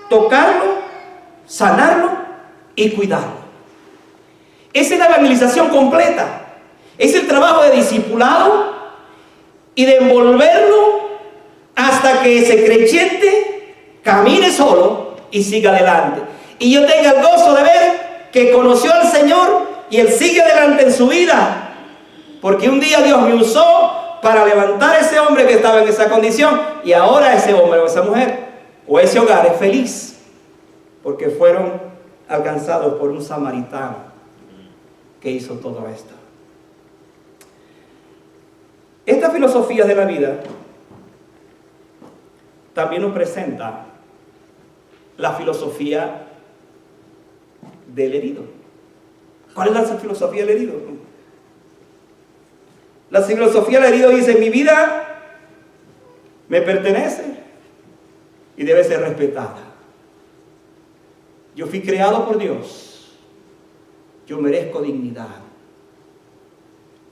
tocarlo, sanarlo y cuidarlo. Esa es la evangelización completa. Es el trabajo de discipulado y de envolverlo hasta que ese creyente camine solo y siga adelante. Y yo tenga el gozo de ver que conoció al Señor y Él sigue adelante en su vida. Porque un día Dios me usó para levantar a ese hombre que estaba en esa condición, y ahora ese hombre o esa mujer o ese hogar es feliz porque fueron alcanzados por un samaritano que hizo todo esto. Esta filosofía de la vida también nos presenta la filosofía del herido. ¿Cuál es la filosofía del herido? La filosofía del herido dice: mi vida me pertenece y debe ser respetada. Yo fui creado por Dios. Yo merezco dignidad.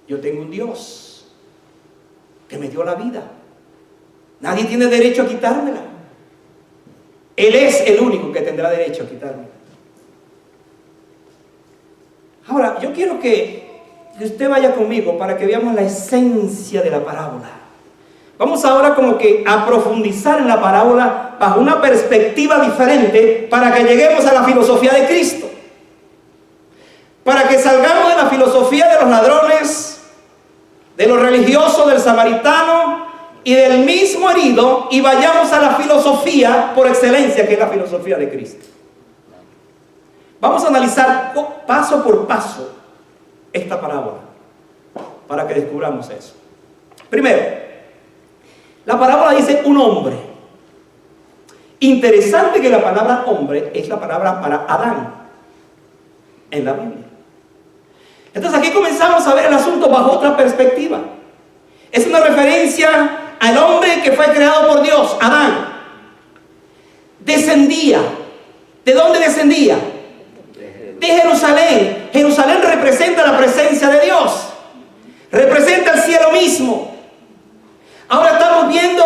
Yo tengo un Dios que me dio la vida. Nadie tiene derecho a quitármela. Él es el único que tendrá derecho a quitármela. Ahora, yo quiero que usted vaya conmigo para que veamos la esencia de la parábola. Vamos ahora como que a profundizar en la parábola bajo una perspectiva diferente para que lleguemos a la filosofía de Cristo. para que salgamos de la filosofía de los ladrones, de los religiosos, del samaritano y del mismo herido, y vayamos a la filosofía por excelencia, que es la filosofía de Cristo. Vamos a analizar paso por paso esta parábola para que descubramos eso. Primero, la parábola dice un hombre. Interesante que la palabra hombre es la palabra para Adán en la Biblia. Entonces aquí comenzamos a ver el asunto bajo otra perspectiva. Es una referencia al hombre que fue creado por Dios, Adán. Descendía. ¿De dónde descendía? De Jerusalén. Jerusalén representa la presencia de Dios. Representa el cielo mismo. Ahora estamos viendo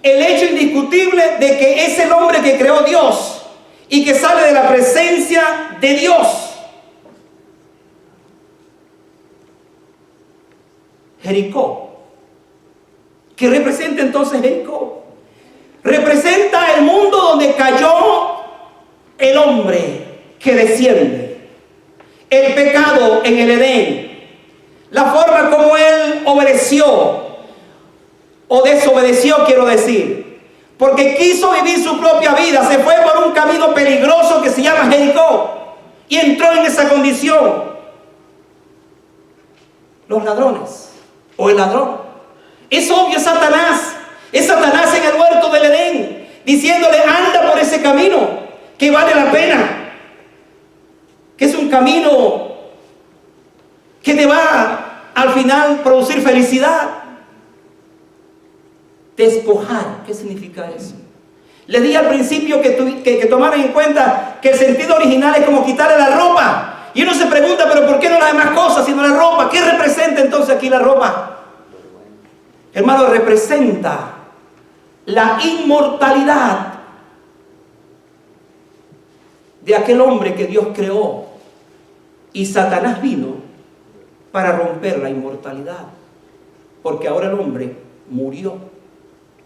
el hecho indiscutible de que es el hombre que creó Dios y que sale de la presencia de Dios. Jericó. ¿Qué representa entonces Jericó? Representa el mundo donde cayó el hombre que desciende, el pecado en el Edén, la forma como él obedeció o desobedeció, quiero decir, porque quiso vivir su propia vida, se fue por un camino peligroso que se llama Jericó y entró en esa condición. Los ladrones o el ladrón, es obvio, es Satanás en el huerto del Edén, diciéndole: anda por ese camino que vale la pena, que es un camino que te va al final producir felicidad. Despojar, ¿qué significa eso? Les dije al principio que tomaran en cuenta que el sentido original es como quitarle la ropa. Y uno se pregunta: pero ¿por qué no las demás cosas sino la ropa? ¿Qué representa entonces aquí la ropa? Hermano, representa la inmortalidad de aquel hombre que Dios creó, y Satanás vino para romper la inmortalidad, porque ahora el hombre murió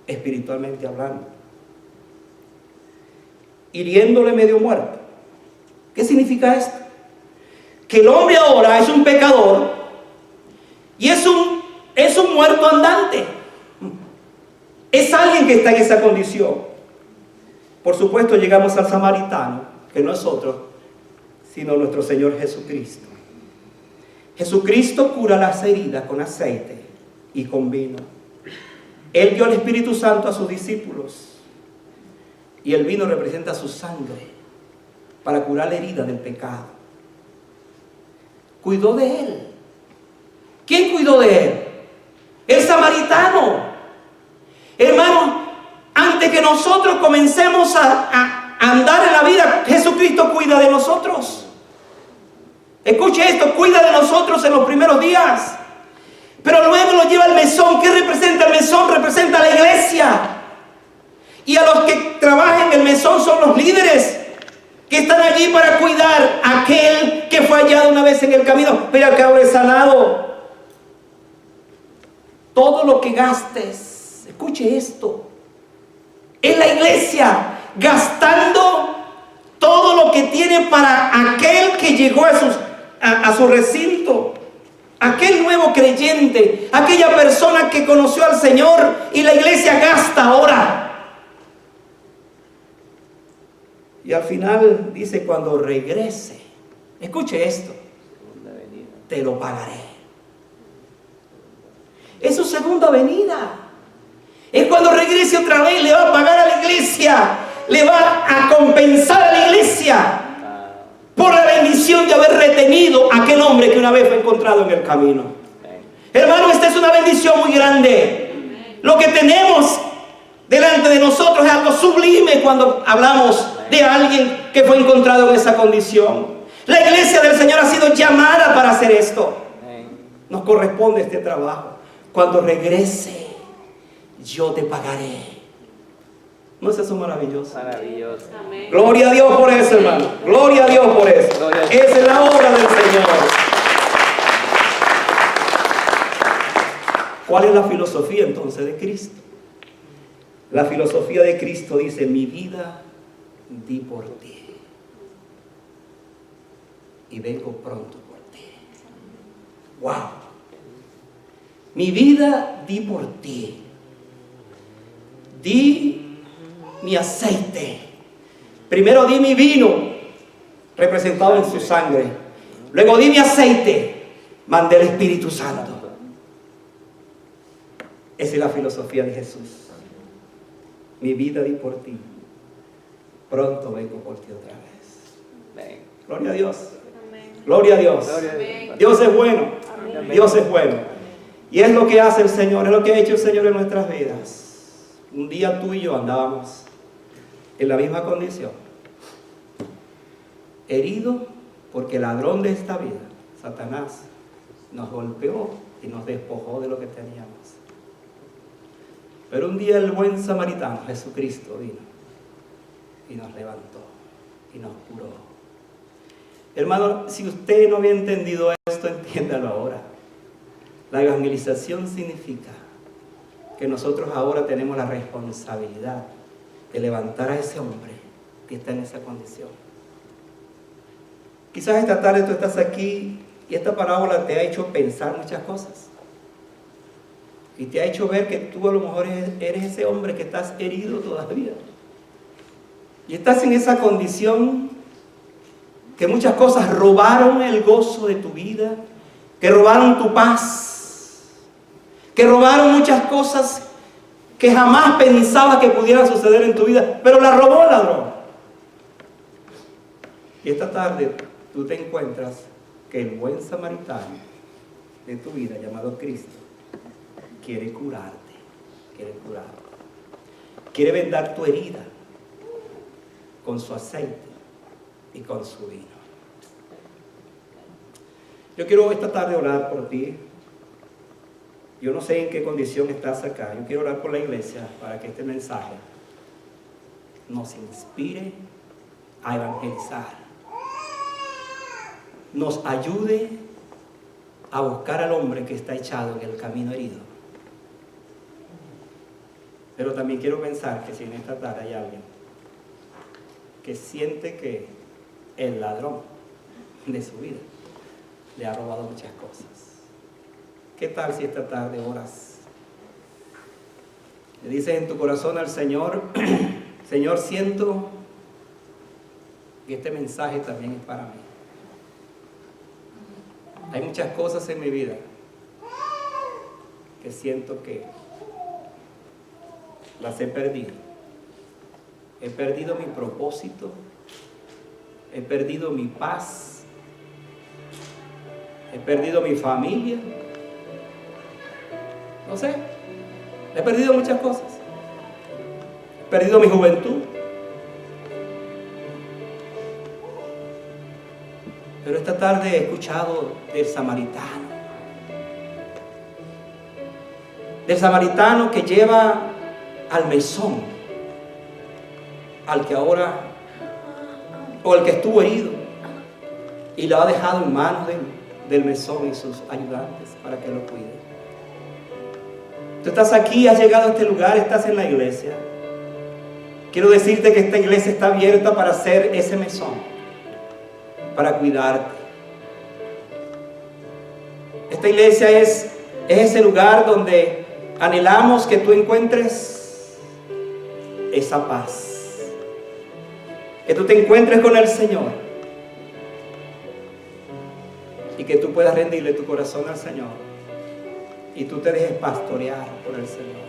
espiritualmente hablando, hiriéndole medio muerto. ¿Qué significa esto? Que el hombre ahora es un pecador y es un muerto andante. Es alguien que está en esa condición. Por supuesto, llegamos al samaritano, que no es otro sino nuestro Señor Jesucristo. Jesucristo cura las heridas con aceite y con vino. Él dio el Espíritu Santo a sus discípulos, y el vino representa su sangre para curar la herida del pecado. Cuidó de él. ¿Quién cuidó de él? El samaritano. Hermano, antes que nosotros comencemos a andar en la vida, Jesucristo cuida de nosotros. Escuche esto: cuida de nosotros en los primeros días, pero luego lo lleva al mesón. ¿Qué representa el mesón? Representa a la iglesia. Y a los que trabajan en el mesón son los líderes que están allí para cuidar a aquel que fue hallado una vez en el camino. Mira que ahora es sanado. Todo lo que gastes, escuche esto, en la iglesia, gastando todo lo que tiene para aquel que llegó a su recinto, aquel nuevo creyente, aquella persona que conoció al Señor, y la iglesia gasta ahora. Y al final dice: cuando regrese, escuche esto, te lo pagaré. Es su segunda venida. Es cuando regrese otra vez, le va a pagar a la iglesia, le va a compensar a la iglesia por la bendición de haber retenido a aquel hombre que una vez fue encontrado en el camino. Hermano, esta es una bendición muy grande. Lo que tenemos delante de nosotros es algo sublime cuando hablamos de alguien que fue encontrado en esa condición. La iglesia del Señor ha sido llamada para hacer esto. Nos corresponde este trabajo. Cuando regrese, yo te pagaré. ¿No es eso maravilloso? Maravilloso. Amén. Gloria a Dios por eso, hermano. Gloria a Dios por eso. Esa es la obra del Señor. ¿Cuál es la filosofía entonces de Cristo? La filosofía de Cristo dice: mi vida di por ti. y vengo pronto por ti. ¡Wow! Mi vida di por ti. Di mi aceite. Primero di mi vino, representado en su sangre. Luego di mi aceite, mandé el Espíritu Santo. Esa es la filosofía de Jesús. Mi vida di por ti. Pronto vengo por ti otra vez. Gloria a Dios. Gloria a Dios. Dios es bueno. Dios es bueno. Y es lo que hace el Señor, es lo que ha hecho el Señor en nuestras vidas. Un día tú y yo andábamos en la misma condición. Herido porque el ladrón de esta vida, Satanás, nos golpeó y nos despojó de lo que teníamos. Pero un día el buen samaritano, Jesucristo, vino y nos levantó y nos curó. Hermano, si usted no había entendido esto, entiéndalo ahora. La evangelización significa que nosotros ahora tenemos la responsabilidad de levantar a ese hombre que está en esa condición. Quizás esta tarde tú estás aquí y esta parábola te ha hecho pensar muchas cosas. Y te ha hecho ver que tú a lo mejor eres ese hombre que estás herido todavía. Y estás en esa condición que muchas cosas robaron el gozo de tu vida, que robaron tu paz, que robaron muchas cosas que jamás pensabas que pudieran suceder en tu vida, pero la robó el ladrón. Y esta tarde tú te encuentras que el buen samaritano de tu vida, llamado Cristo, quiere curarte, quiere vendar tu herida con su aceite y con su vino. Yo quiero esta tarde orar por ti. Yo no sé en qué condición estás acá. Yo quiero orar por la iglesia para que este mensaje nos inspire a evangelizar, nos ayude a buscar al hombre que está echado en el camino herido. Pero también quiero pensar que si en esta tarde hay alguien que siente que el ladrón de su vida le ha robado muchas cosas, ¿qué tal si esta tarde oras? Le dices en tu corazón al Señor: Señor, siento que este mensaje también es para mí. Hay muchas cosas en mi vida que siento que las he perdido. He perdido mi propósito, he perdido mi paz, he perdido mi familia, no sé, he perdido muchas cosas. He perdido mi juventud. Pero esta tarde he escuchado del samaritano que lleva al mesón, al que ahora, o el que estuvo herido, y lo ha dejado en manos del mesón y sus ayudantes para que lo cuiden. Tú estás aquí, has llegado a este lugar, estás en la iglesia. Quiero decirte que esta iglesia está abierta para ser ese mesón, para cuidarte. Esta iglesia es ese lugar donde anhelamos que tú encuentres esa paz, que tú te encuentres con el Señor y que tú puedas rendirle tu corazón al Señor y tú te dejes pastorear por el Señor.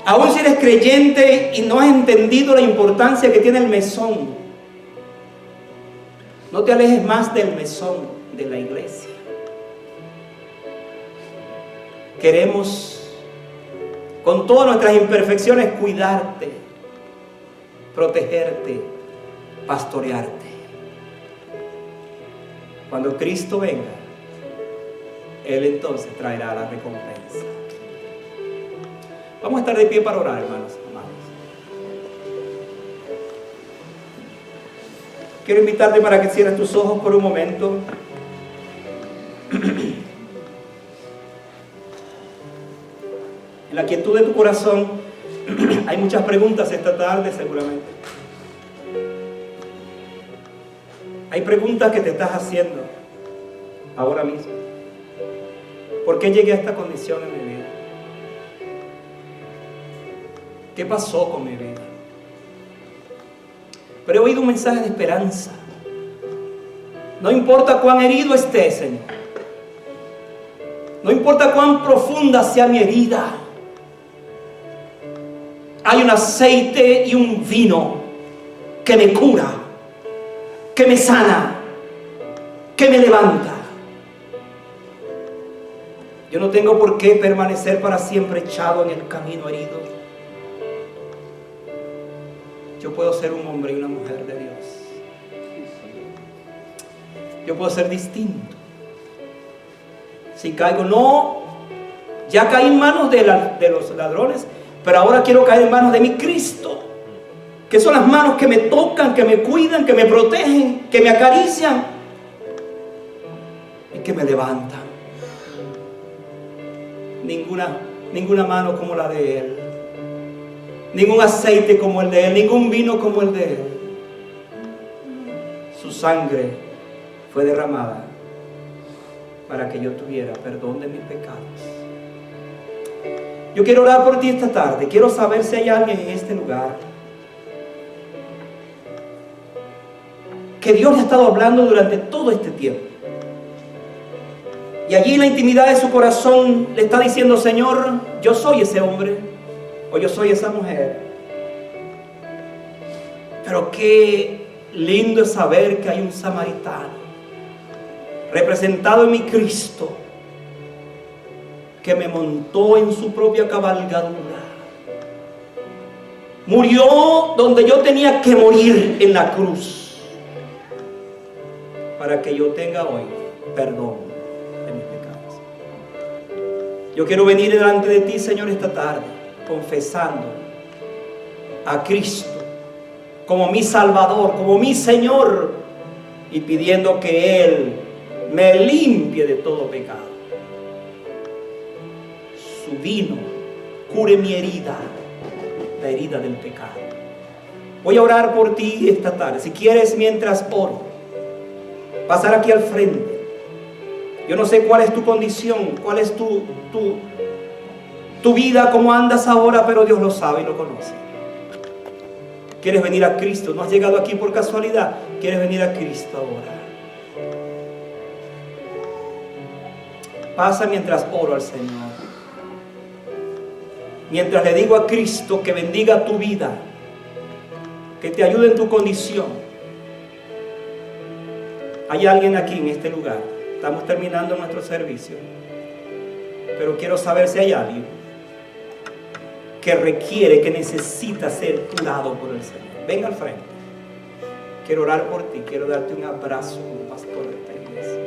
Aún si eres creyente y no has entendido la importancia que tiene el mesón, no te alejes más del mesón de la iglesia. Queremos, con todas nuestras imperfecciones, cuidarte, protegerte, pastorearte. Cuando Cristo venga, Él entonces traerá la recompensa. Vamos a estar de pie para orar, hermanos, amados. Quiero invitarte para que cierres tus ojos por un momento. En la quietud de tu corazón hay muchas preguntas esta tarde seguramente. Hay preguntas que te estás haciendo ahora mismo. ¿Por qué llegué a esta condición en mi vida? ¿Qué pasó con mi vida? Pero he oído un mensaje de esperanza. No importa cuán herido esté, Señor. No importa cuán profunda sea mi herida. Hay un aceite y un vino que me cura, que me sana, que me levanta. Yo no tengo por qué permanecer para siempre echado en el camino herido. Yo puedo ser un hombre y una mujer de Dios. Yo puedo ser distinto. Si caigo, no, ya caí en manos de los ladrones, pero ahora quiero caer en manos de mi Cristo, que son las manos que me tocan, que me cuidan, que me protegen, que me acarician y que me levantan. Ninguna mano como la de Él, ningún aceite como el de Él, ningún vino como el de Él. Su sangre fue derramada para que yo tuviera perdón de mis pecados. Yo quiero orar por ti esta tarde. Quiero saber si hay alguien en este lugar que Dios le ha estado hablando durante todo este tiempo. Y allí en la intimidad de su corazón le está diciendo: Señor, yo soy ese hombre, o yo soy esa mujer. Pero qué lindo es saber que hay un samaritano, representado en mi Cristo, que me montó en su propia cabalgadura. Murió donde yo tenía que morir, en la cruz, para que yo tenga hoy perdón. Yo quiero venir delante de ti, Señor, esta tarde, confesando a Cristo como mi Salvador, como mi Señor, y pidiendo que Él me limpie de todo pecado. Su vino cure mi herida, la herida del pecado. Voy a orar por ti esta tarde. Si quieres, mientras oro, pasar aquí al frente. Yo no sé cuál es tu condición, cuál es tu vida, cómo andas ahora, pero Dios lo sabe y lo conoce. ¿Quieres venir a Cristo? ¿No has llegado aquí por casualidad? ¿Quieres venir a Cristo ahora? Pasa mientras oro al Señor. Mientras le digo a Cristo que bendiga tu vida, que te ayude en tu condición. Hay alguien aquí en este lugar. Estamos terminando nuestro servicio, pero quiero saber si hay alguien que requiere, que necesita ser curado por el Señor. Ven al frente. Quiero orar por ti. Quiero darte un abrazo como pastor de esta iglesia.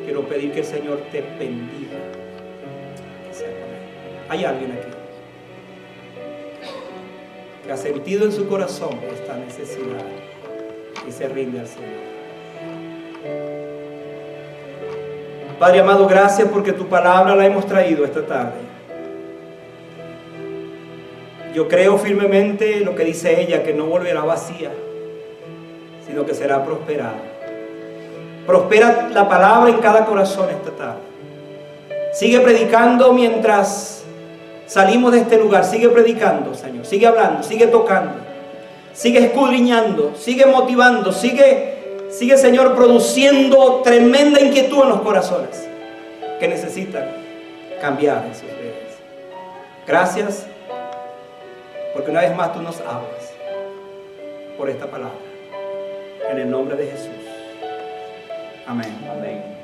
Quiero pedir que el Señor te bendiga. Que sea con Él. Hay alguien aquí que ha sentido en su corazón esta necesidad y se rinde al Señor. Padre amado, gracias porque tu palabra la hemos traído esta tarde. Yo creo firmemente lo que dice ella, que no volverá vacía, sino que será prosperada. Prospera la palabra en cada corazón esta tarde. Sigue predicando mientras salimos de este lugar. Sigue predicando, Señor. Sigue hablando, sigue tocando. Sigue escudriñando, sigue motivando, sigue, Señor, produciendo tremenda inquietud en los corazones que necesitan cambiar en sus vidas. Gracias, porque una vez más tú nos hablas por esta palabra. En el nombre de Jesús. Amén. Amén.